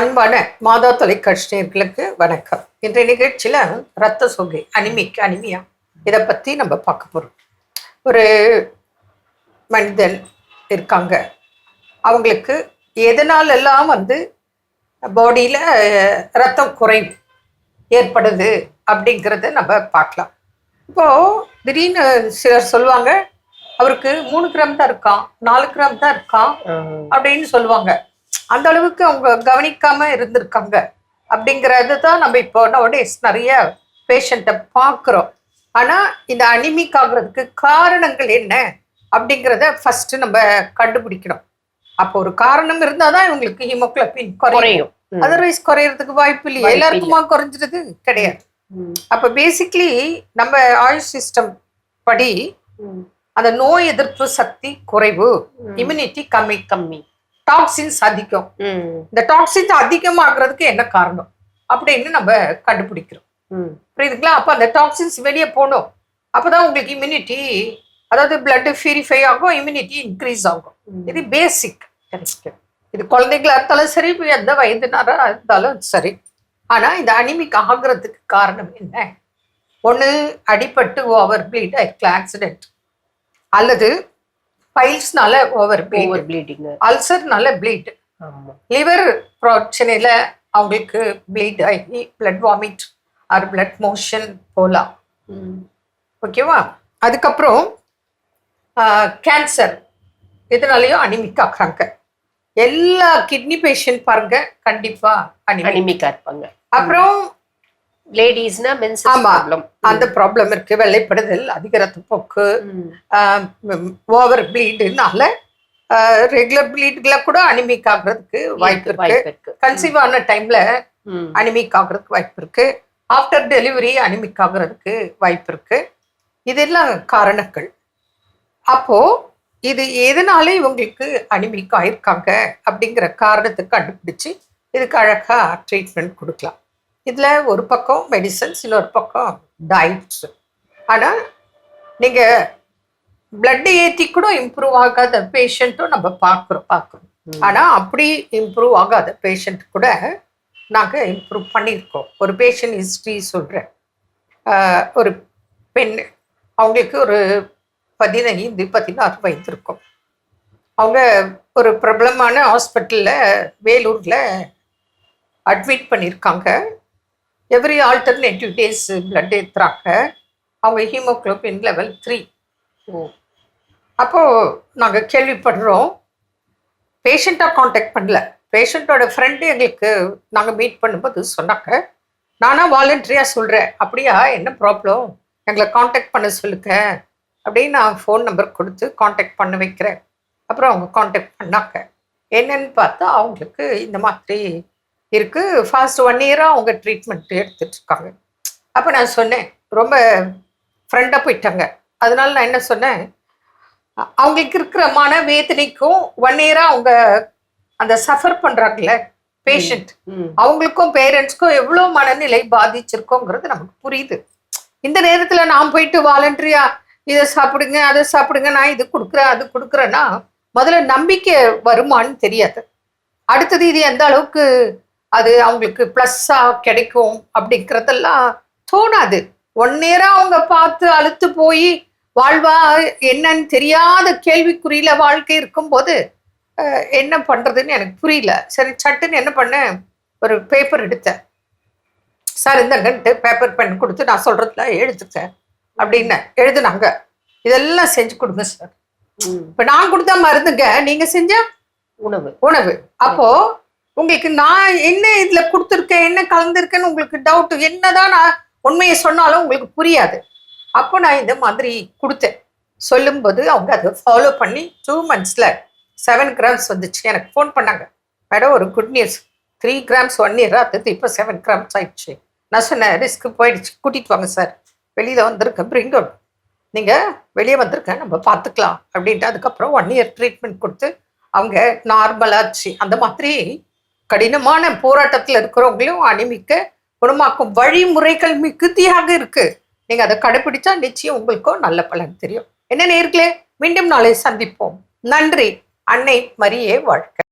அன்பான மாதா தொலைக்காட்சி நேயர்களுக்கு வணக்கம். இன்றைய நிகழ்ச்சியில் இரத்த சோகை அனிமியா இதை பற்றி நம்ம பார்க்க போகிறோம். ஒரு மனிதன் இருக்காங்க, அவங்களுக்கு எதனாலெல்லாம் பாடியில் ரத்தம் குறைவு ஏற்படுது அப்படிங்கிறத நம்ம பார்க்கலாம். இப்போது திடீர்னு சிலர் சொல்லுவாங்க, அவருக்கு 3 கிராம் தான் இருக்கான், 4 கிராம் தான் இருக்கான் அப்படின்னு சொல்லுவாங்க. அந்த அளவுக்கு அவங்க கவனிக்காம இருந்திருக்காங்க அப்படிங்கிறது தான் நம்ம இப்போ நowadays நிறைய பேஷண்ட்டை பார்க்குறோம். ஆனால் இந்த அனிமிக் ஆகுறதுக்கு காரணங்கள் என்ன அப்படிங்கிறத ஃபர்ஸ்ட் நம்ம கண்டுபிடிக்கணும். அப்போ ஒரு காரணம் இருந்தால் தான் இவங்களுக்கு ஹீமோகுளோபின் குறையும். அதர்வைஸ் குறையறதுக்கு வாய்ப்பு இல்லையா? எல்லாருக்குமா குறைஞ்சிருது கிடையாது. அப்போ பேசிக்லி நம்ம ஆயுஷ் சிஸ்டம் படி அந்த நோய் எதிர்ப்பு சக்தி குறைவு, இம்யூனிட்டி கம்மி, டாக்ஸின்ஸ் அதிகம். இந்த டாக்ஸின்ஸ் அதிகமாகிறதுக்கு என்ன காரணம் அப்படின்னு நம்ம கண்டுபிடிக்கிறோம். புரியுதுங்களா? அப்போ அந்த டாக்ஸின்ஸ் வெளியே போகணும். அப்போதான் உங்களுக்கு இம்யூனிட்டி, அதாவது பிளட் பியூரிஃபை ஆகும், இம்யூனிட்டி இன்க்ரீஸ் ஆகும். இது பேசிக். இது குழந்தைங்களா இருந்தாலும் சரி, எந்த வயதுனாரா இருந்தாலும் சரி. ஆனால் இந்த அனிமிக் ஆகிறதுக்கு காரணம் என்ன? ஒன்று, அடிபட்டு ஓவர் ப்ளீட் ஆயிருக்கலாம், ஆக்சிடென்ட், அல்லது பைல்ஸ்னால ஓவர் ப்ளீடிங், அல்சர்னால ப்ளீட், லிவர் பிரச்சனையில அவங்களுக்கு ப்ளீட் ஆகி blood vomit or blood motion போகலாம். ஓகேவா? அதுக்கப்புறம் கேன்சர், இதனாலையும் அனிமிக் ஆக்குறாங்க. எல்லா கிட்னி பேஷண்ட் பாருங்க கண்டிப்பா அனிமிக்கா இருப்பாங்க. அப்புறம் லேடிஸ்னா மென்சஸ் ப்ராப்ளம், அந்த ப்ராப்ளம் இருக்கு. வெள்ளைப்படுதல், அதிக ரத்தப்போக்கு, ஓவர் ப்ளீடுனால ரெகுலர் ப்ளீட்ல கூட அனிமிக் ஆகுறதுக்கு வாய்ப்பு இருக்கு. கன்சீவ் ஆன டைம்ல அனிமிக் ஆகுறதுக்கு வாய்ப்பு இருக்கு. ஆஃப்டர் டெலிவரி அனிமிக் ஆகுறதுக்கு வாய்ப்பு இருக்கு. இதெல்லாம் காரணங்கள். அப்போ இது எதனால இவங்களுக்கு அனிமிக் ஆயிருக்காங்க அப்படிங்கிற காரணத்தை கண்டுபிடிச்சு இதுக்கு அழகா ட்ரீட்மெண்ட் கொடுக்கலாம். இதில் ஒரு பக்கம் மெடிசன்ஸ், இன்னொரு பக்கம் டயட்ஸ். ஆனால் நீங்கள் பிளட் ஏற்றி கூட இம்ப்ரூவ் ஆகாத பேஷண்ட்டும் நம்ம பார்க்குறோம். ஆனால் அப்படி இம்ப்ரூவ் ஆகாத பேஷண்ட் கூட நாங்கள் இம்ப்ரூவ் பண்ணியிருக்கோம். ஒரு பேஷண்ட் ஹிஸ்ட்ரி சொல்கிறேன். ஒரு பெண், அவங்களுக்கு ஒரு 15-16 வயது இருக்கும். அவங்க ஒரு பிரபலமான ஹாஸ்பிட்டலில் வேலூரில் அட்மிட் பண்ணியிருக்காங்க. எவ்ரி ஆல்டர்னேட்டிவ் டேஸ் பிளட் ஏற்றுறாங்க. அவங்க ஹீமோகுளோபின் லெவல் 3. அப்போது நாங்கள் கேள்விப்படுறோம். பேஷண்ட்டாக காண்டாக்ட் பண்ணல, பேஷண்ட்டோட ஃப்ரெண்டு எங்களுக்கு நாங்கள் மீட் பண்ணும்போது சொன்னாங்க, நானாக வாலண்டரியாக சொல்கிறேன், அப்படியா என்ன ப்ராப்ளம், எங்களை காண்டாக்ட் பண்ண சொல்லுங்க அப்படின்னு நான் ஃபோன் நம்பர் கொடுத்து காண்டாக்ட் பண்ண வைக்கிறேன். அப்புறம் அவங்க காண்டாக்ட் பண்ணாங்க. என்னன்னு பார்த்தா அவங்களுக்கு இந்த மாதிரி இருக்குது. ஃபாஸ்ட் 1 இயராக அவங்க ட்ரீட்மெண்ட் எடுத்துட்டு இருக்காங்க. அப்போ நான் சொன்னேன், ரொம்ப ஃப்ரெண்டாக போயிட்டாங்க. அதனால நான் என்ன சொன்னேன், அவங்களுக்கு இருக்கிற மன வேதனைக்கும் 1 இயராக அவங்க அந்த சஃபர் பண்ணுறாங்கல்ல பேஷண்ட், அவங்களுக்கும் பேரண்ட்ஸ்க்கும் எவ்வளோ மனநிலை பாதிச்சிருக்கோங்கிறது நமக்கு புரியுது. இந்த நேரத்தில் நான் போயிட்டு வாலண்டரியா இதை சாப்பிடுங்க அதை சாப்பிடுங்க, நான் இது கொடுக்குறேன் அது கொடுக்குறேன்னா முதல்ல நம்பிக்கை வருமானு தெரியாது. அடுத்தது இது எந்த அளவுக்கு அது அவங்களுக்கு ப்ளஸ்ஸாக கிடைக்கும் அப்படிங்கிறதெல்லாம் தோணாது. 1 இயராக அவங்க பார்த்து அழுத்து போய் வாழ்வா என்னன்னு தெரியாத கேள்விக்குறியில வாழ்க்கை இருக்கும்போது என்ன பண்ணுறதுன்னு எனக்கு புரியல. சரி, சட்டுன்னு என்ன பண்ணேன், ஒரு பேப்பர் எடுத்தேன். சார் இந்தங்கன்ட்டு பேப்பர் பென் கொடுத்து நான் சொல்கிறதுல எழுதுட்டேன் அப்படின்னு எழுதுனாங்க. இதெல்லாம் செஞ்சு கொடுங்க சார். இப்போ நான் கொடுத்தா மருந்துங்க, நீங்கள் செஞ்ச உணவு. அப்போது உங்களுக்கு நான் என்ன இதில் கொடுத்துருக்கேன், என்ன கலந்துருக்கேன்னு உங்களுக்கு டவுட்டு. என்னதான் நான் உண்மையை சொன்னாலும் உங்களுக்கு புரியாது. அப்போ நான் இந்த மாதிரி கொடுத்தேன். சொல்லும்போது அவங்க அதை ஃபாலோ பண்ணி 2 monthsல 7 grams வந்துச்சு. எனக்கு ஃபோன் பண்ணாங்க, மேடம் ஒரு குட் நியூஸ், 3 grams 1 year ஆகுது, இப்போ 7 grams ஆயிடுச்சு. நான் சொன்னேன், ரிஸ்க்கு போயிடுச்சு, கூட்டிகிட்டு வாங்க சார், வெளியில் வந்திருக்கேன், பிரிங் அவுட், நீங்கள் வெளியே வந்திருக்கேன், நம்ம பார்த்துக்கலாம் அப்படின்ட்டு. அதுக்கப்புறம் 1 year ட்ரீட்மெண்ட் கொடுத்து அவங்க நார்மலாச்சு. அந்த மாதிரி கடினமான போராட்டத்தில் இருக்கிறவங்களையும் அனிமிக்க குணமாக்கும் வழிமுறைகள் மிகுதியாக இருக்கு. நீங்கள் அதை கடைபிடிச்சா நிச்சயம் உங்களுக்கும் நல்ல பலன் தெரியும். என்ன நேயர்களே, மீண்டும் நாளை சந்திப்போம். நன்றி. அன்னை மரியே வாழ்க.